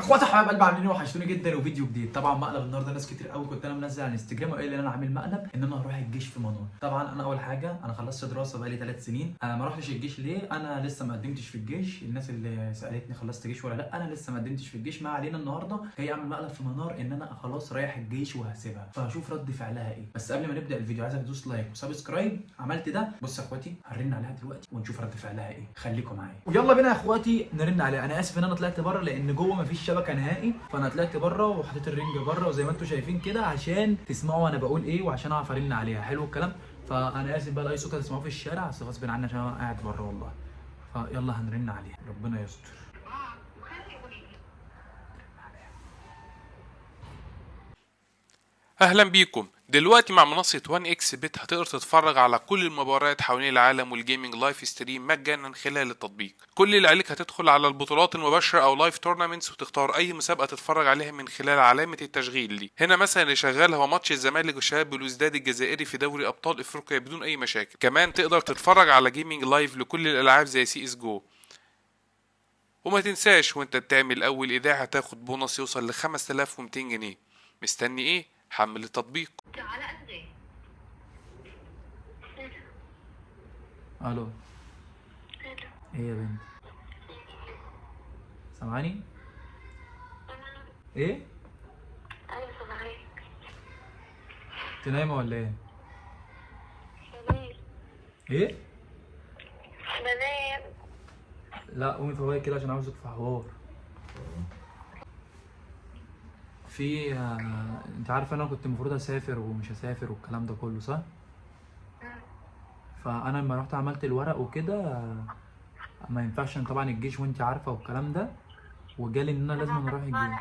اخواتي حبايب قلبي عاملين ايه؟ وحشتوني جدا وفيديو جديد. طبعا مقلب النهارده ناس كتير قوي كنت انا منزل على الانستجرام وقايل ان انا عامل مقلب ان انا هروح الجيش في منار. طبعا انا اول حاجه انا خلصت دراسه بقالي 3 سنين. ما رحتش الجيش ليه؟ انا لسه ما قدمتش في الجيش. الناس اللي سالتني خلصت جيش ولا لا، انا لسه ما قدمتش في الجيش. ما علينا، النهارده جاي اعمل مقلب في منار ان انا خلاص رايح الجيش وهسيبها، فهشوف رد فعلها ايه. بس قبل ما نبدا الفيديو عايزك تدوس لايك وسبسكرايب. عملت ده؟ بص يا اخواتي هرن عليها دلوقتي ونشوف رد فعلها ايه. خليكم معايا ويلا بينا يا اخواتي نرن عليها. انا اسف ان انا طلعت بره لان جوه مفيش شبكه نهائي، فانا طلعت بره وحطيت الرنج بره وزي ما انتم شايفين كده عشان تسمعوا انا بقول ايه وعشان اعرف ارن عليها. حلو الكلام. فانا اسف بقى لاي صوت هتسمعوه في الشارع، بس غصب عني عشان انا قاعد بره والله. فيلا هنرن عليها، ربنا يستر. اهلا بيكم. دلوقتي مع منصة 1 اكس بت هتقدر تتفرج على كل المباريات حوالين العالم والجيمنج لايف ستريم مجانا خلال التطبيق. كل اللي عليك هتدخل على البطولات المباشرة او لايف تورنمنتس وتختار اي مسابقة تتفرج عليها من خلال علامة التشغيل دي. هنا مثلا اللي شغال هو ماتش الزمالك وشباب بلوزداد الجزائري في دوري ابطال افريقيا بدون اي مشاكل. كمان تقدر تتفرج على جيمنج لايف لكل الالعاب زي سي اس جو. وما تنساش وانت بتعمل اول ايداع هتاخد بونص يوصل ل 5200 جنيه. مستني ايه؟ حمل التطبيق. الو. ايه يا بنت؟ سامعاني؟ ايه؟ ايوه سامعاك. انت نايمه ولا ايه؟ بنام. ايه؟ بنام. لا قومي فوقي كده عشان عاوزك في حوار. في انت عارفه انا كنت المفروض اسافر ومش هسافر والكلام ده كله، صح؟ فانا لما رحت عملت الورق وكده ما ينفعش طبعا الجيش وانت عارفه والكلام ده، وجالي ان انا لازم اروح الجيش.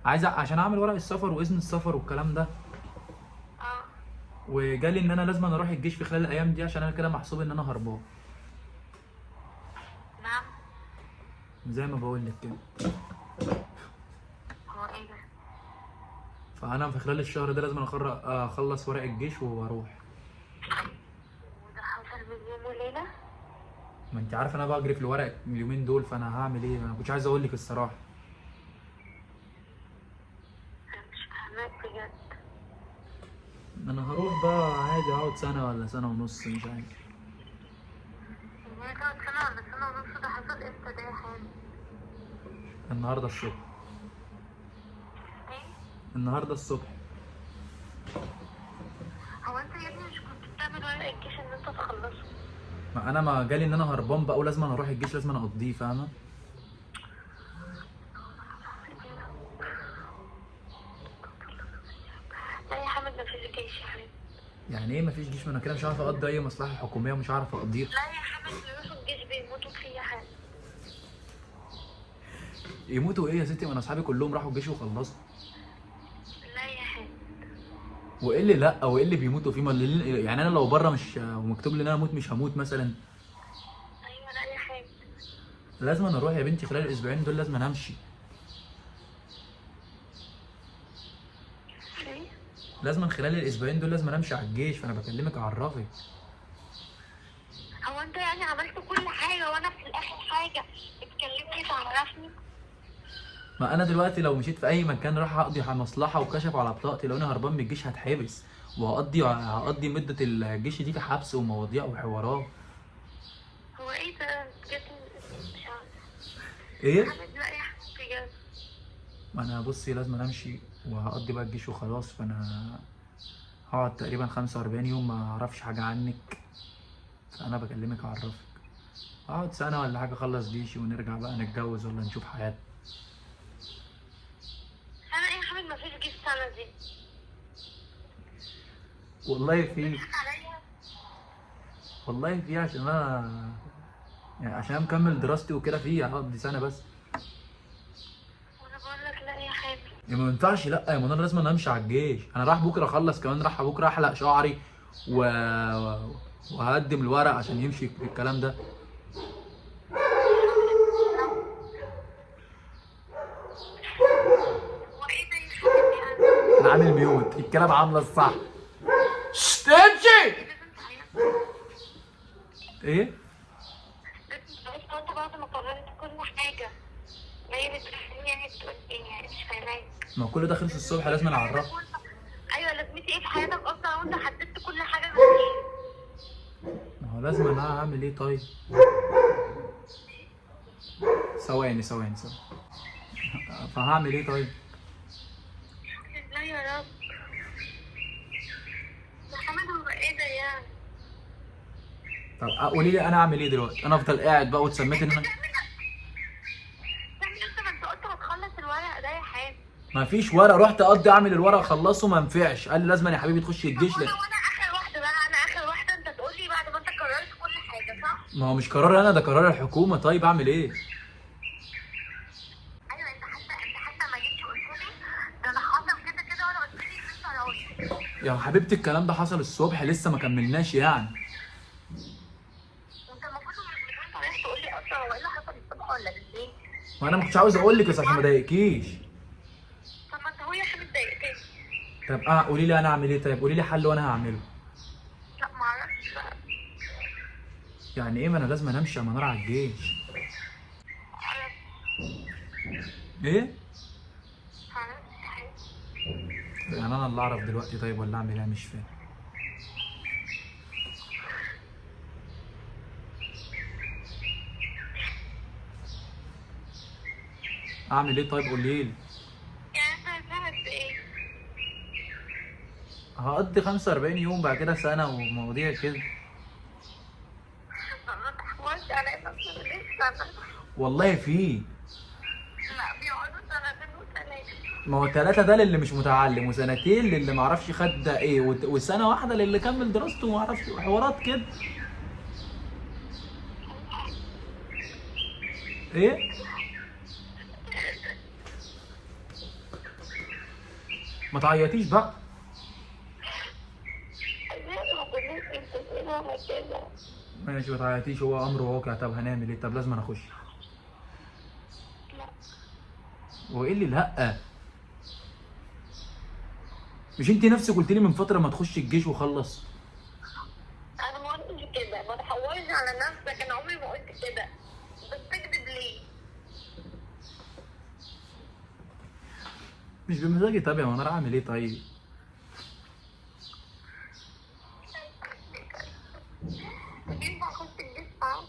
عايز عشان اعمل ورق السفر واذن السفر والكلام ده، وجالي ان انا لازم اروح الجيش في خلال الايام دي عشان انا كده محسوب ان انا هربان. نعم. زي ما بقول لك كده. هو ايه ده؟ فانا في خلال الشهر ده لازم اخلص ورق الجيش واروح. وده حصل من يوم وليلة؟ ما انت عارفه انا بجري في الورق اليومين دول، فانا هعمل ايه؟ انا كنتش عايز اقول لك الصراحه. انا مش فاهماك بجد. انا هروح بقى عادي، اقعد سنه ولا سنه ونص مش عارف. هو تقعد سنة ولا سنة ونص؟ ده حصل امتى ده يا حامد؟ النهارده الصبح. ايه؟ النهارده الصبح. هو انت يا ابني مش كنت بتعمل ورق الجيش ان انت تخلصه؟ ما انا ما جالي ان انا هربان بقى ولازم أنا اروح الجيش، لازم أنا اقضيه، فاهمه؟ لا يا حامد مفيش جيش يا حامد. يعني ايه مفيش جيش؟ ما انا كده مش عارف اقضي اي مصلحه حكوميه ومش عارف اقضيها. لا يا حامد بيروحوا الجيش بيموتوا فيه يا حامد. يموتوا ايه يا ستي؟ ما انا اصحابي كلهم راحوا الجيش وخلصوا. لا يا حامد. وايه اللي لا وايه اللي بيموتوا فيه؟ يعني انا لو بره مش ومكتوب لي ان انا اموت مش هموت مثلا؟ ايوه لا يا حامد. لازم انا اروح يا بنتي خلال الاسبوعين دول، لازم أنا امشي. ايه؟ لازم خلال الاسبوعين دول لازم أنا امشي على الجيش، فانا بكلمك اعرفك. هو انت يعني عملت كل حاجة وانا في الاخر حاجة بتكلمني تعرفني؟ ما انا دلوقتي لو مشيت في اي مكان راح اقضي مصلحه وكشف على بطاقتي، لو انا هربان من الجيش هتحبس، هقضي مده الجيش دي في حبس ومواضيع وحوارات. هو ايه ده بجد؟ مش عارفة. ايه؟ حامد لا يا حامد بجد. ما انا بصي لازم أنا امشي وهقضي بقى الجيش وخلاص، فانا هقعد تقريبا 45 يوم ما اعرفش حاجه عنك، فانا بكلمك اعرفك. اقعد سنه ولا حاجه اخلص جيشي ونرجع بقى نتجوز ولا نشوف حياتنا. انا ايه يا حامد مفيش جيش السنة دي؟ والله في. بتضحك عليا؟ والله في عشان انا يعني عشان مكمل دراستي وكده، فيه هقضي سنه بس. وانا بقول لك لا يا حامد. يا ما ينفعش لا يا منى، لازم انا امشي على الجيش. انا راح بكره اخلص كمان، راح بكره احلق شعري و... وهقدم الورق عشان يمشي الكلام ده. هو ايه ده يا حامد يعني؟ انا عامل ميوت، الكلام عامله الصح. امشي. لازم تعيط؟ ايه؟ لازم تعيط انت بعد ما قررت كل حاجة؟ جاي بترحمني يعني ما كل ده خلص الصبح لازم انا اعرفك. ايوه لازمتي ايه في حياتك اصلا وانت حددت كل حاجه روتين؟ ما هو لازم انا اعمل ايه طيب؟ ثواني. فهعمل ايه طيب؟ ازاي يا رب؟ محمد هو ايه ده يعني؟ طب قولي لي انا اعمل ايه دلوقتي؟ انا افضل قاعد بقى وتسميت ان انا تعمل انت ما انت قلت هتخلص الورق ده يا حازم. ما فيش ورق. رحت اقضي اعمل الورق اخلصه ما نفعش. قال لي لازم يا حبيبي تخش طب الجيش وانا اخر واحده بقى، انا اخر واحده انت تقول لي بعد ما انت قررت كل حاجه صح؟ ما هو مش قرار انا، ده قرار الحكومه. طيب اعمل ايه؟ ايوه انت حتى ما جيتش قلت لي ده انا حاصل كده كده وانا قلت لي لسه رايح. يا حبيبتي الكلام ده حصل الصبح لسه ما كملناش يعني. انت المفروض انت رايح تقول لي اصلا هو ايه اللي حصل الصبح ولا بالليل؟ ما انا ما كنتش عاوز اقول لك بس عشان ما اضايقكيش. طب ما انت هو يا حبيبي اتضايقتني. طب قولي لي انا اعمل ايه طيب؟ قولي لي حل وانا هعمله. لا ما اعرفش بقى. يعني ايه؟ ما انا لازم امشي يا منار على الجيش. ايه؟ يعني انا اللي اعرف دلوقتي طيب ولا اعمل ايه؟ مش فاهم. اعمل ايه طيب؟ قولي لي. يعني انت هتعمل ايه؟ هقضي 45 يوم بعد كده سنه ومواضيع كده. ما تحورش عليا اصلا ليه سنة؟ والله في. لا بيقعدوا سنتين وثلاثة. ما هو 3 ده للي مش متعلم، وسنتين للي ما اعرفش خد ده ايه، وسنه واحده للي كمل دراسته وما اعرفش حوارات كده. ايه؟ ما تعيطيش بقى. ماشي ما تعيطيش، هو امر واقع. طب هنعمل ايه؟ طب لازم انا اخش. هو ايه اللي لا؟ مش انت نفسك قلت لي من فتره ما تخش الجيش وخلص؟ انا ما قلتش كده، ما تحورش على نفسك، انا عمري ما قلت كده. بس تكذب ليه؟ مش بمزاجي. طب يا منار اعمل ايه طيب؟ ينفع اخش الجيش معاك؟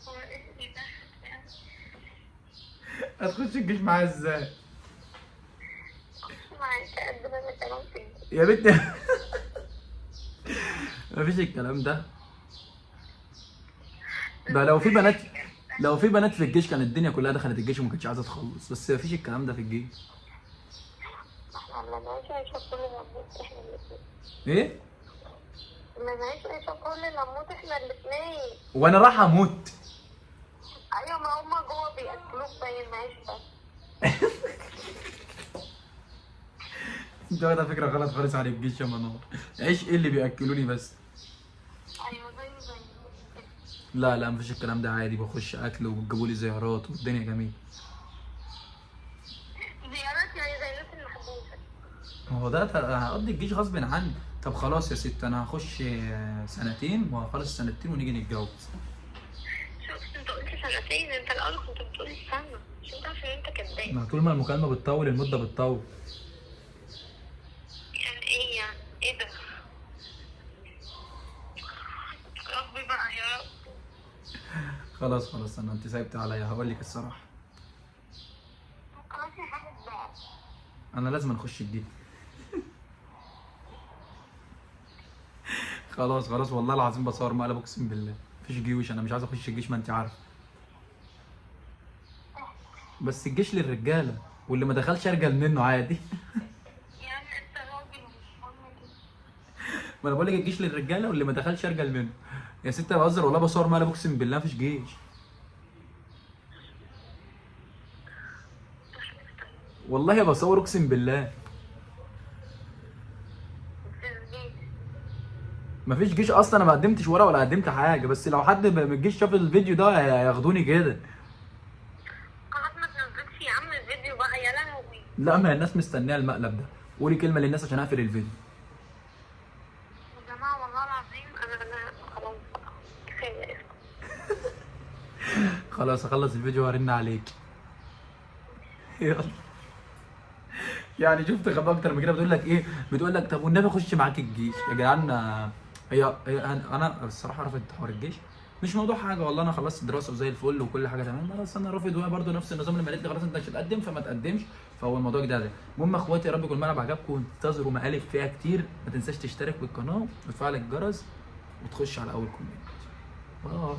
هو ايه ده؟ هتخش الجيش معايا ازاي؟ معاك قد ما انا كلام في الجيش. يا بنتي مفيش الكلام ده. ده لو في بنات في الجيش كانت الدنيا كلها دخلت الجيش وما كانتش عايزه تخلص، بس مفيش الكلام ده في الجيش. احنا ما نعيش عيشة كل لما نموت احنا الاتنين. ايه؟ ما نعيش عيشة كل لما نموت احنا الاتنين. وانا راح اموت. ايوه ما هما جوه بياكلوك باين معيش بس. انت واخده فكره غلط خالص عن الجيش يا منار. عيش ايه اللي بياكلوني بس؟ ايوه زي لا مفيش الكلام ده. عادي بخش اكل وبتجيبوا لي زيارات والدنيا جميله. زيارات يعني زي الناس المحبوسة. ما هو ده هقضي الجيش غصب عني. طب خلاص يا ست انا هخش سنتين وهخلص سنتين ونيجي نتجوز. شوف انت قلت سنتين، انت الاول كنت بتقول سنة، مش انت عشان انت كداب. ما طول ما المكالمه بتطول المده بتطول. يعني ايه يعني؟ ايه ده؟ ربي بقى يا رب. خلاص انا انت صعبت عليا. هقول لك الصراحه خلاص يا حبيبي بقى. انا لازم اخش الجيش. خلاص والله العظيم بصور مقلب اقسم بالله. مفيش جيوش، انا مش عايز اخش الجيش ما انت عارف. بس الجيش للرجاله واللي ما دخلش ارجل منه عادي. يعني انت راجل ومش فاهمة كده. ما انا بقول لك الجيش للرجاله واللي ما دخلش ارجل منه. يا ست انا بهزر والله بصور مقلب اقسم بالله مفيش جيش. والله بصور اقسم بالله مفيش جيش اصلا. انا ما قدمتش ورقه ولا قدمت حاجه، بس لو حد من الجيش شاف الفيديو ده هياخدوني كده. خلاص ما تنزلش يا عم الفيديو بقى يا لهوي. لا ما الناس مستنيه المقلب ده. قولي كلمه للناس عشان اقفل الفيديو. يا جماعة والله العظيم انا خلاص بقى كفاية. خلاص هخلص الفيديو وهرن عليك. يلا. يعني شفت غباء اكتر من كده؟ بتقول لك ايه؟ بتقول لك طب والنبي اخش معاك الجيش يا جدعان. هي انا الصراحه رافض حوار الجيش، مش موضوع حاجه والله، انا خلصت دراسه وزي الفل وكل حاجه تمام، بس انا رافض، وهي برده نفس النظام اللي قالت لي خلاص انت مش هتقدم فما تقدمش، فهو الموضوع ده. المهم اخواتي، يا رب يكون الملعب عجبكم، وانتظروا مقالب فيها كتير، ما تنساش تشترك بالقناه وتفعل الجرس وتخش على اول كومنت. باي.